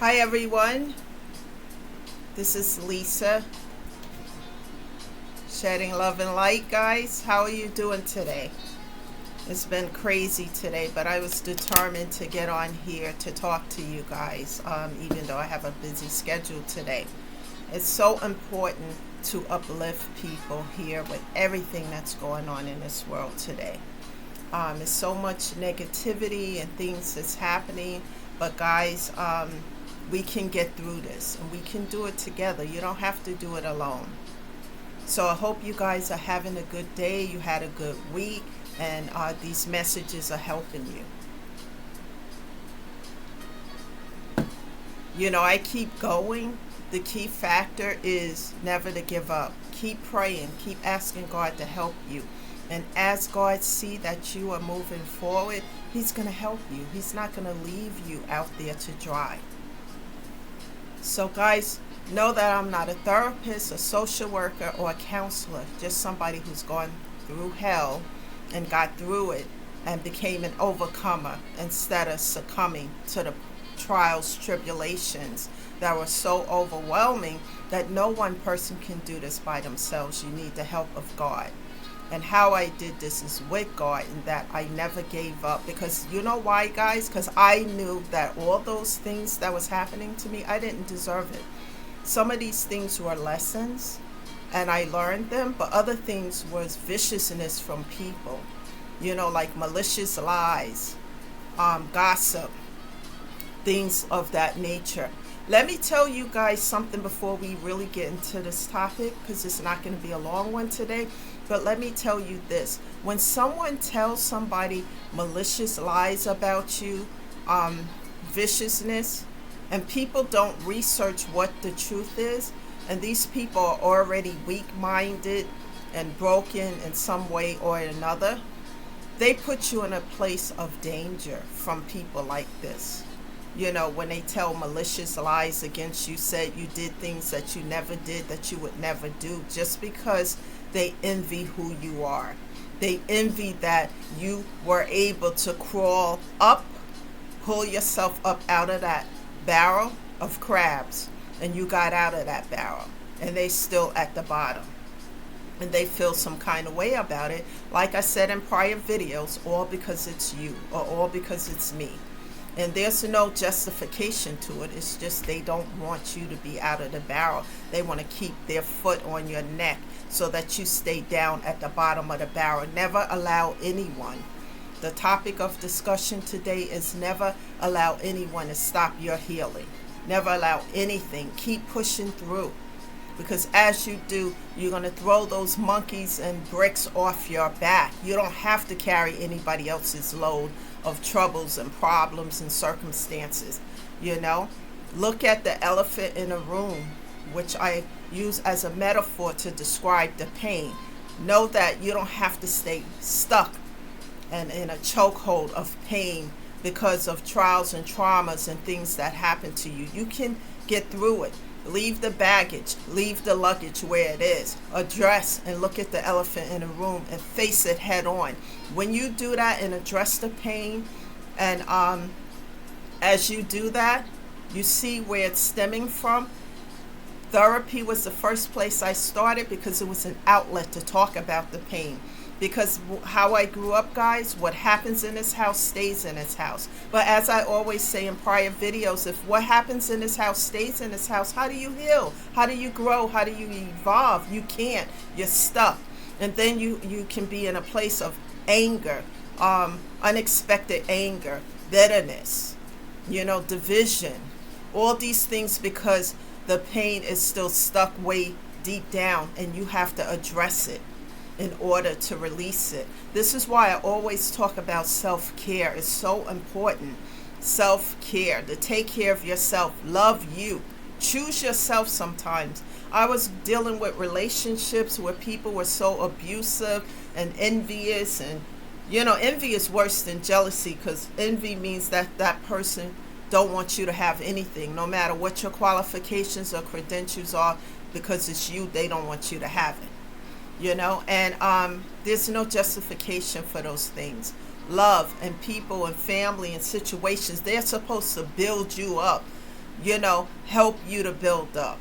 Hi everyone, this is Lisa, shedding love and light. Guys, how are you doing today? It's been crazy today, but I was determined to get on here to talk to you guys, even though I have a busy schedule today. It's so important to uplift people here with everything that's going on in this world today. There's so much negativity and things that's happening, but guys, we can get through this and we can do it together. You don't have to do it alone. So I hope you guys are having a good day. You had a good week, and these messages are helping you. I keep going. The key factor is never to give up. Keep praying. Keep asking God to help you. And as God see that you are moving forward, He's going to help you. He's not going to leave you out there to dry. So guys, know that I'm not a therapist, a social worker, or a counselor. Just somebody who's gone through hell and got through it and became an overcomer instead of succumbing to the trials, tribulations that were so overwhelming that no one person can do this by themselves. You need the help of God. And how I did this is with God, and that I never gave up. Because you know why, guys? Because I knew that all those things that was happening to me, I didn't deserve it. Some of these things were lessons, and I learned them. But other things was viciousness from people. Like malicious lies, gossip, things of that nature. Let me tell you guys something before we really get into this topic, because it's not going to be a long one today. But let me tell you this. When someone tells somebody malicious lies about you, viciousness, and people don't research what the truth is, and these people are already weak-minded and broken in some way or another, they put you in a place of danger from people like this. When they tell malicious lies against you, said you did things that you never did, that you would never do, just because they envy who you are. They envy that you were able to crawl up, pull yourself up out of that barrel of crabs, and you got out of that barrel, and they still at the bottom. And they feel some kind of way about it. Like I said in prior videos, all because it's you, or all because it's me. And there's no justification to it. It's just they don't want you to be out of the barrel. They want to keep their foot on your neck so that you stay down at the bottom of the barrel. Never allow anyone. The topic of discussion today is never allow anyone to stop your healing. Never allow anything. Keep pushing through. Because as you do, you're going to throw those monkeys and bricks off your back. You don't have to carry anybody else's load of troubles and problems and circumstances. Look at the elephant in a room, which I use as a metaphor to describe the pain. Know that you don't have to stay stuck and in a chokehold of pain because of trials and traumas and things that happen to you. You can get through it. Leave the baggage, leave the luggage where it is. Address and look at the elephant in the room and face it head on. When you do that and address the pain, and as you do that, you see where it's stemming from. Therapy was the first place I started because it was an outlet to talk about the pain. Because how I grew up, guys, what happens in this house stays in this house. But as I always say in prior videos, if what happens in this house stays in this house, how do you heal? How do you grow? How do you evolve? You can't. You're stuck. And then you can be in a place of anger, unexpected anger, bitterness, division. All these things because the pain is still stuck way deep down, and you have to address it in order to release it. This is why I always talk about self-care. It's so important. Self-care, to take care of yourself, love you, choose yourself sometimes. I was dealing with relationships where people were so abusive and envious, and envy is worse than jealousy, because envy means that that person don't want you to have anything, no matter what your qualifications or credentials are, because it's you, they don't want you to have it. And there's no justification for those things. Love and people and family and situations, they're supposed to build you up. help you to build up,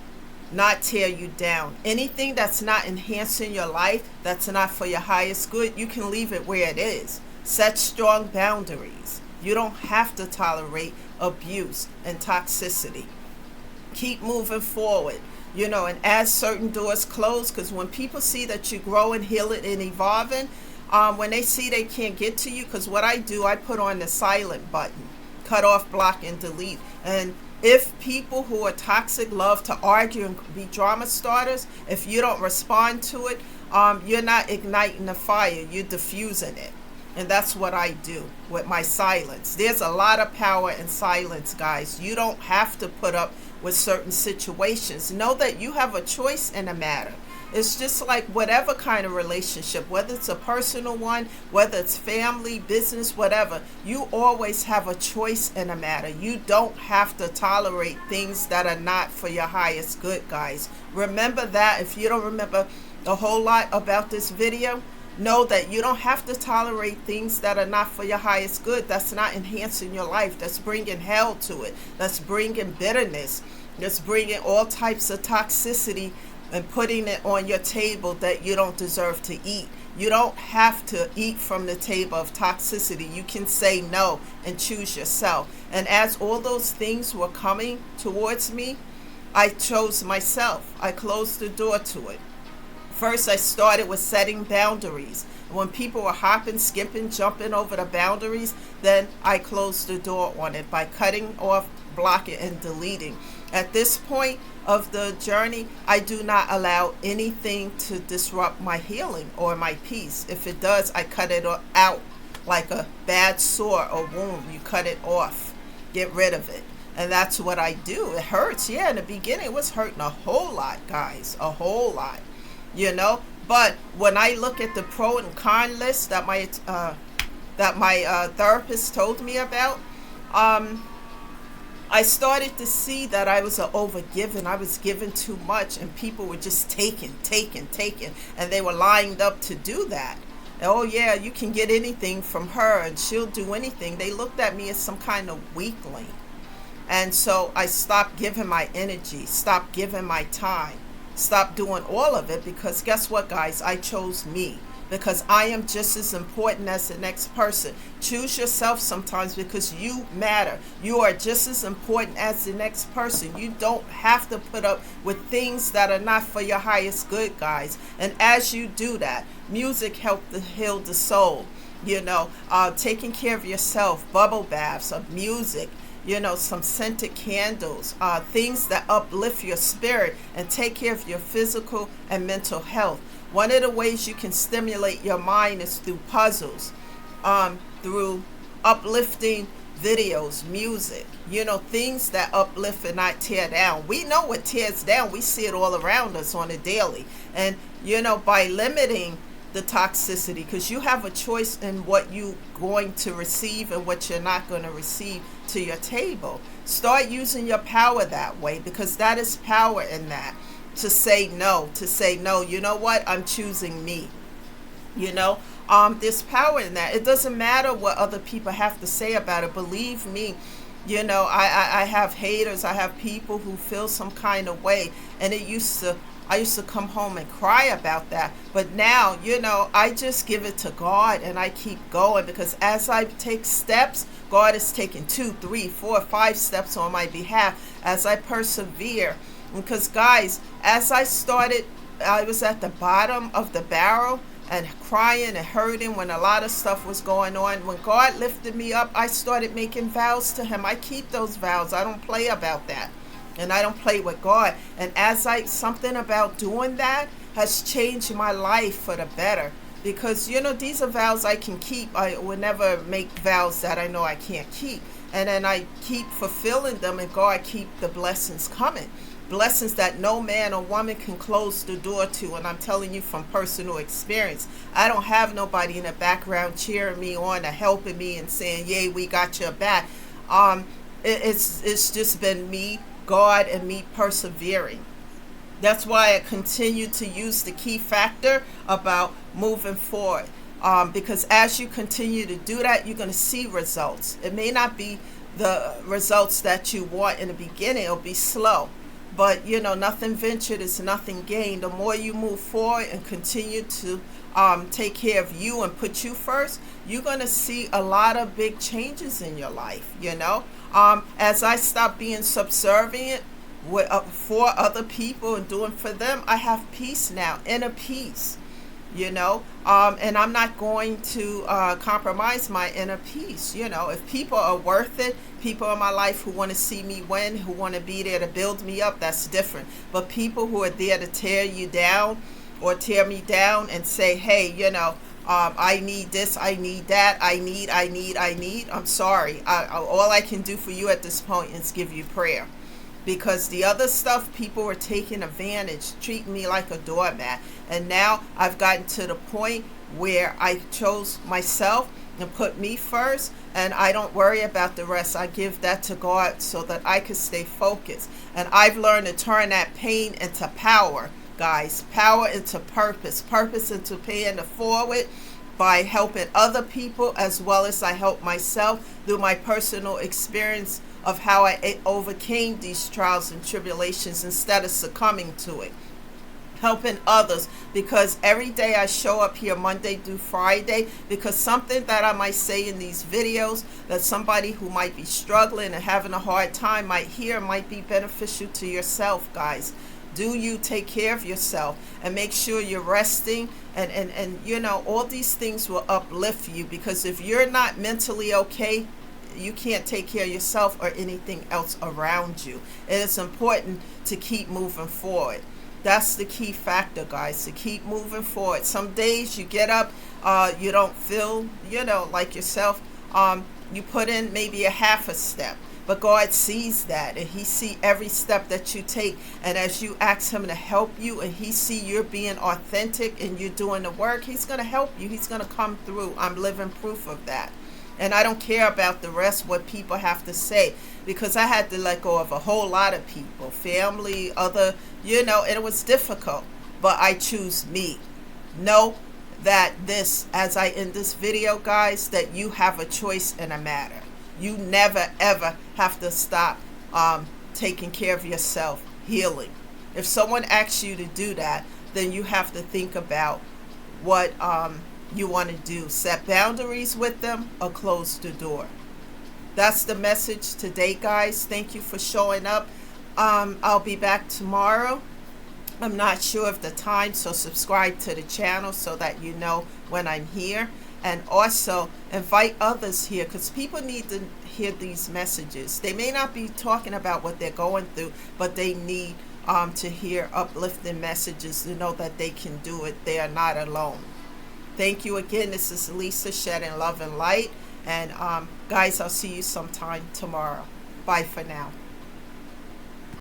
not tear you down. Anything that's not enhancing your life, that's not for your highest good, you can leave it where it is. Set strong boundaries. You don't have to tolerate abuse and toxicity. Keep moving forward, and as certain doors close, because when people see that you're growing, healing, and evolving, when they see they can't get to you, because what I do, I put on the silent button, cut off, block, and delete. And if people who are toxic love to argue and be drama starters, if you don't respond to it, you're not igniting the fire, you're diffusing it. And that's what I do with my silence. There's a lot of power in silence, guys. You don't have to put up with certain situations. Know that you have a choice in a matter. It's just like whatever kind of relationship, whether it's a personal one, whether it's family, business, whatever, you always have a choice in a matter. You don't have to tolerate things that are not for your highest good, guys. Remember that. If you don't remember a whole lot about this video, know that you don't have to tolerate things that are not for your highest good. That's not enhancing your life. That's bringing hell to it. That's bringing bitterness. That's bringing all types of toxicity and putting it on your table that you don't deserve to eat. You don't have to eat from the table of toxicity. You can say no and choose yourself. And as all those things were coming towards me, I chose myself. I closed the door to it. First, I started with setting boundaries. When people were hopping, skipping, jumping over the boundaries, then I closed the door on it by cutting off, blocking, and deleting. At this point of the journey, I do not allow anything to disrupt my healing or my peace. If it does, I cut it out like a bad sore or wound. You cut it off. Get rid of it. And that's what I do. It hurts. Yeah, in the beginning, it was hurting a whole lot, guys. A whole lot. But when I look at the pro and con list that my therapist told me about, I started to see that I was overgiven. I was given too much, and people were just taking, and they were lined up to do that. Oh yeah, you can get anything from her, and she'll do anything. They looked at me as some kind of weakling, and so I stopped giving my energy, stopped giving my time. Stop doing all of it, because guess what, guys? I chose me, because I am just as important as the next person. Choose yourself sometimes, because you matter. You are just as important as the next person. You don't have to put up with things that are not for your highest good, guys. And as you do that, music helps to heal the soul. Taking care of yourself, bubble baths of music, some scented candles, things that uplift your spirit and take care of your physical and mental health. One of the ways you can stimulate your mind is through puzzles, through uplifting videos, music, things that uplift and not tear down. We know what tears down. We see it all around us on a daily. And, by limiting the toxicity, because you have a choice in what you're going to receive and what you're not going to receive to your table. Start using your power that way, because that is power in that. To say no. You know what? I'm choosing me. There's power in that. It doesn't matter what other people have to say about it. Believe me, I have haters. I have people who feel some kind of way, and I used to come home and cry about that. But now, I just give it to God and I keep going, because as I take steps, God is taking 2, 3, 4, 5 steps on my behalf as I persevere. Because, guys, as I started, I was at the bottom of the barrel and crying and hurting when a lot of stuff was going on. When God lifted me up, I started making vows to Him. I keep those vows. I don't play about that. And I don't play with God. And something about doing that has changed my life for the better. Because, these are vows I can keep. I would never make vows that I know I can't keep. And then I keep fulfilling them, and God keep the blessings coming. Blessings that no man or woman can close the door to. And I'm telling you from personal experience. I don't have nobody in the background cheering me on or helping me and saying, yay, we got your back. It's just been me, God, and me persevering. That's why I continue to use the key factor about moving forward. Because as you continue to do that, you're going to see results. It may not be the results that you want in the beginning. It'll be slow. But, nothing ventured is nothing gained. The more you move forward and continue to take care of you and put you first, you're going to see a lot of big changes in your life. As I stop being subservient for other people and doing for them, I have peace now, inner peace. And I'm not going to compromise my inner peace. If people are worth it, people in my life who want to see me win, who want to be there to build me up, that's different. But people who are there to tear you down or tear me down and say, hey, I need this, I need that, I need, I'm sorry. All I can do for you at this point is give you prayer. Because the other stuff, people were taking advantage, treating me like a doormat. And now I've gotten to the point where I chose myself and put me first, and I don't worry about the rest. I give that to God so that I can stay focused. And I've learned to turn that pain into power, guys. Power into purpose. Purpose into paying it forward by helping other people as well as I help myself through my personal experience of how I overcame these trials and tribulations instead of succumbing to it. Helping others, because every day I show up here Monday through Friday, because something that I might say in these videos that somebody who might be struggling and having a hard time might hear might be beneficial to yourself, guys. Do you take care of yourself and make sure you're resting, and all these things will uplift you, because if you're not mentally okay, you can't take care of yourself or anything else around you. It is important to keep moving forward. That's the key factor, guys, to keep moving forward. Some days you get up, you don't feel, like yourself. You put in maybe a half a step. But God sees that, and he sees every step that you take. And as you ask him to help you, and he see you're being authentic and you're doing the work, he's going to help you. He's going to come through. I'm living proof of that. And I don't care about the rest, what people have to say, because I had to let go of a whole lot of people, family, other, and it was difficult. But I choose me. Know that as I end this video, guys, that you have a choice in a matter. You never, ever have to stop taking care of yourself, healing. If someone asks you to do that, then you have to think about what you want to do. Set boundaries with them or close the door. That's the message today, guys. Thank you for showing up. I'll be back tomorrow. I'm not sure of the time, so subscribe to the channel so that you know when I'm here. And also invite others here, because people need to hear these messages. They may not be talking about what they're going through, but they need to hear uplifting messages to know that they can do it. They are not alone. Thank you again. This is Lisa, shedding love and light. And guys, I'll see you sometime tomorrow. Bye for now.